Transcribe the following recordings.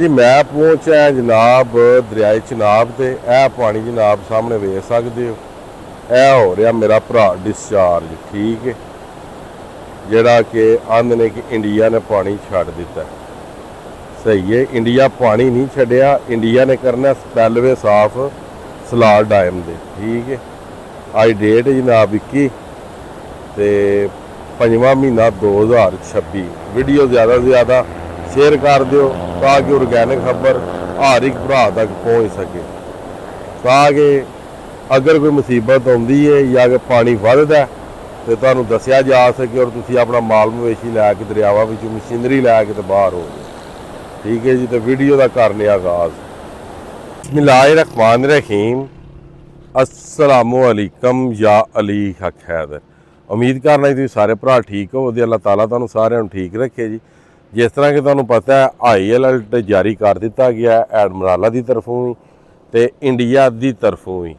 जी मैं पहुंचा जनाब दरियाए चिनाब ते पानी जनाब सामने वेख सकते हो। यह हो रहा मेरा भरा डिस्चार्ज, ठीक है, जोड़ा कि आंदे ने कि इंडिया ने पानी छड़ दिता। सही है, इंडिया पानी नहीं छड़िया, इंडिया ने करना स्पैलवे साफ सलाल डैम दे, ठीक है। अज डेट जनाब 21 ते 5वां महीना 2026। वीडियो ज़्यादा से ज़्यादा शेयर कर दियो ताकि ऑर्गैनिक खबर हर एक भरा तक पहुँच सके, ताकि अगर कोई मुसीबत आती है या अगर पानी वधदा तो तुहानूं दस्सिया जा सके और तुसीं अपना माल मवेशी लैके दरियावां विचों मशीनरी लैके तो बाहर हो जाए, ठीक है जी। तो वीडियो का करने आगाज़। बिस्मिल्लाहिर्रहमानिर्रहीम। अस्सलामु अलैकुम या अली हक हैदर। उम्मीद करना जी तुसीं सारे भरा ठीक हो, अल्लाह ताला तुहानूं सारिआं नूं ठीक रखे जी। जिस तरह कि तुहानूं पता है हाई अलर्ट जारी कर दिता गया एडमराला की तरफों भी तो इंडिया की तरफों भी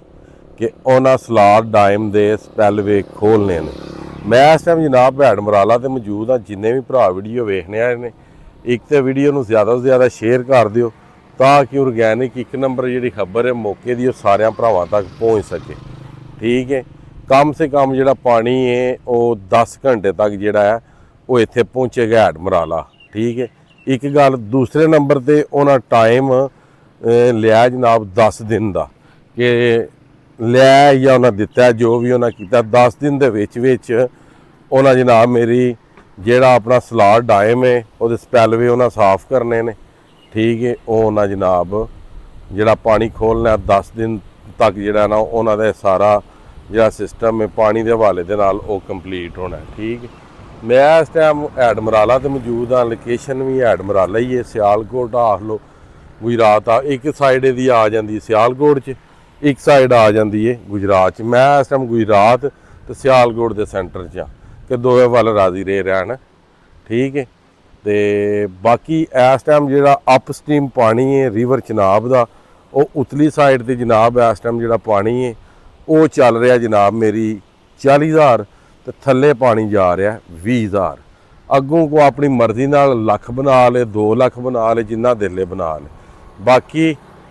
कि उन्होंने सलाल डैम के स्पैलवे खोलने ने। मैं इस टाइम जनाब एडमराला ते मौजूद हाँ। जिन्ने भी भरा वीडियो वेखने आए ने एक तो वीडियो नूं ज़्यादा से ज़्यादा शेयर कर दिओ ताकि ऑर्गैनिक एक नंबर जी खबर है मौके की सारे भरावां तक पहुँच सके, ठीक है। कम से कम जो पानी है वो 10 घंटे तक जोड़ा है वो इत्थे पहुँचेगा एडमराला, ठीक है। एक गल दूसरे नंबर पर उन्होंने टाइम लिया जनाब 10 दिन का कि लिया या उन्हें दिता जो भी उन्हें किया 10 दिन के उन्हें जनाब मेरी जेड़ा अपना सलाल डैम है वो स्पैलवे उन्हें साफ करने ने, ठीक है। वो उन्हें जनाब जोड़ा पानी खोलना 10 दिन तक जोड़ा ना उन्होंने सारा जो सिस्टम है पानी के हवाले के नाल वो कंप्लीट होना, ठीक है। मैं इस टाइम एडमराला तो मौजूद हाँ। लोकेशन भी एडमराला ही है, सियालकोट आख लो गुजरात आ। एक साइड दी आ जाती है सियालकोट च, एक साइड आ जाती है गुजरात च। मैं इस टाइम गुजरात तो सियालकोट के सेंटर च हाँ कि दोवें वाल राजी रह रहन, ठीक है। तो बाकी इस टाइम जो अप स्ट्रीम पानी है रिवर चिनाब का वो उतली साइड से जनाब इस टाइम जो पानी है वो चल रहा जनाब मेरी 40,000 तो थले पानी जा रहा 20,000। अगों को अपनी मर्जी नाल लख बना ले 2 लाख बना ले जिन्ना दिले बना ले। बाकी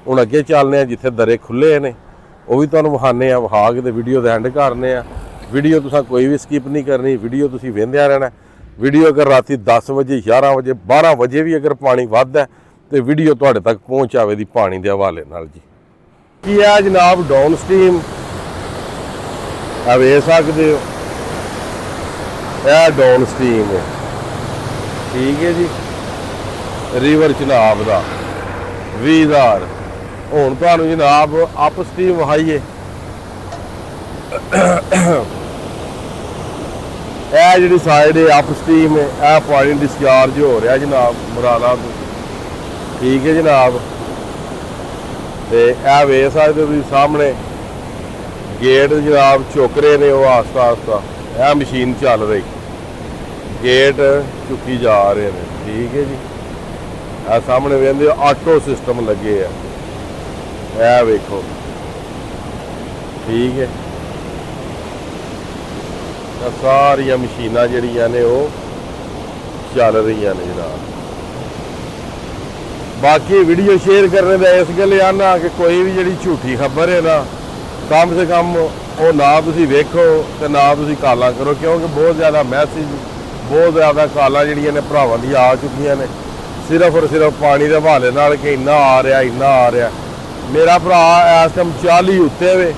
हुण अगे चलने जिथे दरे खुले ने वो भी तुहानूं विखाने विखा के तो वीडियो का एंड करने। वीडियो तुसां कोई भी स्किप नहीं करनी, वीडियो तुसीं वेंदे रहना। वीडियो अगर राती 10 बजे 11 बजे 12 बजे भी अगर पानी वधदा तो वीडियो तुहाडे तक पहुँच आवे दी पानी के हवाले नाल जी। की है जनाब डाउन स्ट्रीम वेख सकदे हो, यह डाउन स्ट्रीम है, ठीक है जी। रिवर चिनाब का 20,000। हुण तुहानूं जनाब अप स्ट्रीम विखाईए। यह जी साइड है अप स्ट्रीम है, यह पानी डिस्चार्ज हो रहा जनाब मराला तो, ठीक है जनाब। तो यह वेख सकते हो सामने गेट जनाब चुक रहे ने वो आस्ता आस्ता, यह मशीन चल रही गेट चुकी जा रहे हैं, ठीक है जी। आ सामने वेंदे ऑटो सिस्टम लगे है, यह वेखो, ठीक है। सारिया मशीनां जिहड़ियां ने वो चल रही ने जनाब। बाकी वीडियो शेयर करने का इस गल आना कि कोई भी जी झूठी खबर है ना कम से कम वो ना तुसीं वेखो तो ना तुसीं कालां करो, क्योंकि बहुत ज़्यादा मैसेज बहुत ज़्यादा कालां जिहड़ियां ने भरावां दी आ चुकियां ने सिर्फ और सिर्फ पानी के हवाले नाल कि इन्ना आ रहा इन्ना आ रहा। मेरा भरा इस टाइम 40 उत्ते वे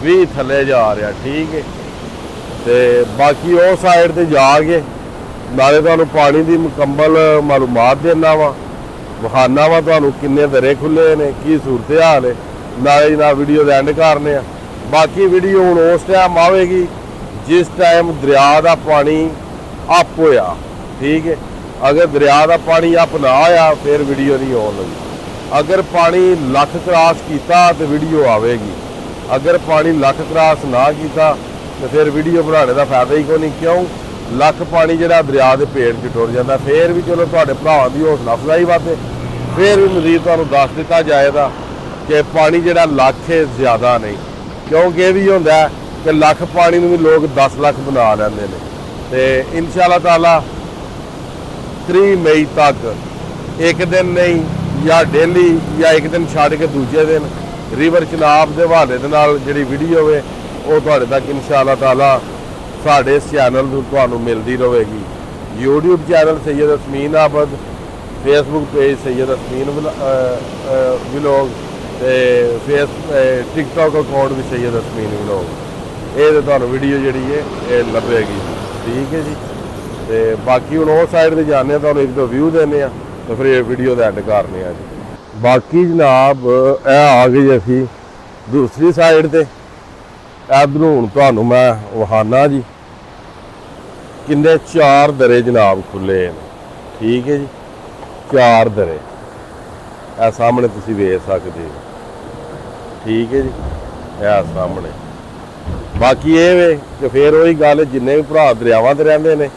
20 थले जा रहा, ठीक है। तो बाकी उस साइड ते जाके नाले तुहानूं पानी की मुकम्मल मालूमात देना वा, विखाना वा तुहानूं किन्ने दरे खुले ने की सूरत हाल है, नाले जनाब वीडियो का एंड करने। बाकी वीडियो हुण उस टाइम आवेगी जिस टाइम दरिया का पानी अप होया, ठीक है। अगर दरिया का पानी अप ना आया फिर वीडियो नहीं आने लगी। अगर पानी लख क्रॉस किया तो वीडियो आवेगी, अगर पानी लख क्रॉस ना किया तो फिर वीडियो बनाने का फायदा ही कोई नहीं, क्यों लख पानी जो दरिया के पेट च टुर जाता। फिर भी चलो तुहाडे भरावां दी हौसला अफजाई वास्ते फिर भी मजीद तुहानूं दस दिता जाएगा कि पानी जोड़ा लख है ज़्यादा नहीं, क्योंकि ये भी होंदा है कि लख पानी में भी लोग 10 लाख बना लेंदे ने। तो इंशाअल्लाह ताला 3 मई तक एक दिन नहीं ਜਾਂ ਡੇਲੀ ਜਾਂ ਇੱਕ ਦਿਨ ਛੱਡ ਕੇ ਦੂਜੇ ਦਿਨ ਰਿਵਰ ਚਨਾਬ ਦੇ ਹਵਾਲੇ ਦੇ ਨਾਲ ਜਿਹੜੀ ਵੀਡੀਓ ਹੋਵੇ ਉਹ ਤੁਹਾਡੇ ਤੱਕ ਇਨਸ਼ਾਅੱਲਾ ਤਾਲਾ ਸਾਡੇ ਇਸ ਚੈਨਲ ਨੂੰ ਤੁਹਾਨੂੰ ਮਿਲਦੀ ਰਹੇਗੀ। YouTube channel Syed ਅਸਮੀਨ ਆਬਦ, Facebook page Syed ਅਸਮੀਨ vlog ਤੇ ਟਿਕਟੌਕ ਅਕਾਊਂਟ ਵੀ ਸੈਯਦ ਅਸਮੀਨ ਵਲੌਗ। ਇਹ ਤੇ ਤੁਹਾਨੂੰ ਵੀਡੀਓ ਜਿਹੜੀ ਹੈ ਇਹ ਲੱਭੇਗੀ। ਠੀਕ ਹੈ ਜੀ। ਤੇ ਬਾਕੀ ਹੁਣ ਉਹ ਸਾਈਡ ਤੇ ਜਾਂਦੇ ਆ, ਤੁਹਾਨੂੰ ਇੱਕ ਦੋ ਵਿਊ ਦਿੰਦੇ ਆ ਤੇ ਫਿਰ ਇਹ ਵੀਡੀਓ ਦਾ ਐਂਡ ਕਰਨੇ ਆ ਜੀ। ਬਾਕੀ ਜਨਾਬ ਇਹ ਆ ਗਈ ਅਸੀਂ ਦੂਸਰੀ ਸਾਈਡ ਤੇ। ਇੱਧਰੋਂ ਹੁਣ ਤੁਹਾਨੂੰ ਮੈਂ ਵਹਾਨਾ ਜੀ ਕਿੰਨੇ 4 ਦਰੇ ਜਨਾਬ ਖੁੱਲੇ ਨੇ। ਠੀਕ ਹੈ ਜੀ, 4 ਦਰੇ ਇਹ ਸਾਹਮਣੇ ਤੁਸੀਂ ਵੇਖ ਸਕਦੇ ਹੋ। ਠੀਕ ਹੈ ਜੀ, ਇਹ ਸਾਹਮਣੇ। ਬਾਕੀ ਇਹ ਵੇ ਕਿ ਫਿਰ ਉਹੀ ਗੱਲ, ਜਿੰਨੇ ਵੀ ਭਰਾ ਦਰਿਆਵਾਂ ਤੇ ਰਹਿੰਦੇ ਨੇ,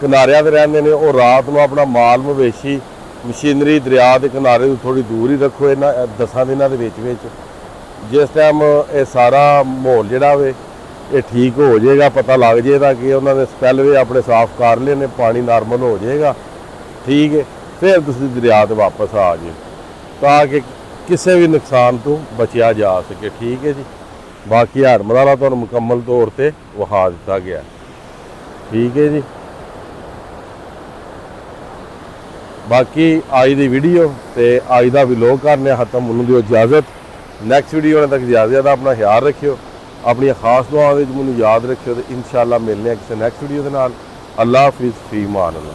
ਕਿਨਾਰਿਆਂ ਤੇ ਰਹਿੰਦੇ ਨੇ, ਉਹ ਰਾਤ ਨੂੰ ਆਪਣਾ ਮਾਲ ਮਵੇਸ਼ੀ ਮਸ਼ੀਨਰੀ ਦਰਿਆ ਦੇ ਕਿਨਾਰੇ ਤੋਂ ਥੋੜੀ ਦੂਰ ਹੀ ਰੱਖੋ। ਇਹਨਾਂ 10 ਦਿਨਾਂ ਦੇ ਵਿੱਚ ਜਿਸ ਟਾਈਮ ਇਹ ਸਾਰਾ ਮਾਹੌਲ ਜਿਹੜਾ ਵੇ ਇਹ ਠੀਕ ਹੋ ਜਾਏਗਾ, ਪਤਾ ਲੱਗ ਜਾਏਗਾ ਕਿ ਉਹਨਾਂ ਨੇ ਸਪੈਲਵੇ ਆਪਣੇ ਸਾਫ਼ ਕਰ ਲਏ ਨੇ, ਪਾਣੀ ਨਾਰਮਲ ਹੋ ਜਾਏਗਾ। ਠੀਕ ਹੈ, ਫਿਰ ਤੁਸੀਂ ਦਰਿਆ ਤੇ ਵਾਪਸ ਆ ਜਾਓ ਤਾਂ ਕਿ ਕਿਸੇ ਵੀ ਨੁਕਸਾਨ ਤੋਂ ਬਚਿਆ ਜਾ ਸਕੇ। ਠੀਕ ਹੈ ਜੀ। ਬਾਕੀ ਹਰਮਦਾਰਾ ਤੁਹਾਨੂੰ ਮੁਕੰਮਲ ਤੌਰ ਤੇ ਵਿਖਾ ਦਿੱਤਾ ਗਿਆ। ਠੀਕ ਹੈ ਜੀ। ਬਾਕੀ ਅੱਜ ਦੀ ਵੀਡੀਓ ਤੇ ਅੱਜ ਦਾ ਵਲੌਗ ਕਰਨੇ ਖਤਮ। ਮੈਨੂੰ ਦਿਓ ਇਜਾਜ਼ਤ। ਨੈਕਸਟ ਵੀਡੀਓ ਤੱਕ ਜ਼ਿਆਦਾ ਆਪਣਾ ਖਿਆਲ ਰੱਖਿਓ, ਆਪਣੀਆਂ ਖਾਸ ਦੁਆਵਾਂ ਵਿੱਚ ਮੈਨੂੰ ਯਾਦ ਰੱਖਿਓ ਤੇ ਇਨਸ਼ਾਅੱਲਾ ਮਿਲਨੇ ਆ ਕਿਸੇ ਨੈਕਸਟ ਵੀਡੀਓ ਦੇ ਨਾਲ। ਅੱਲਾ ਹਾਫਿਜ਼, ਫੀ ਮਾਨ ਅੱਲਾ।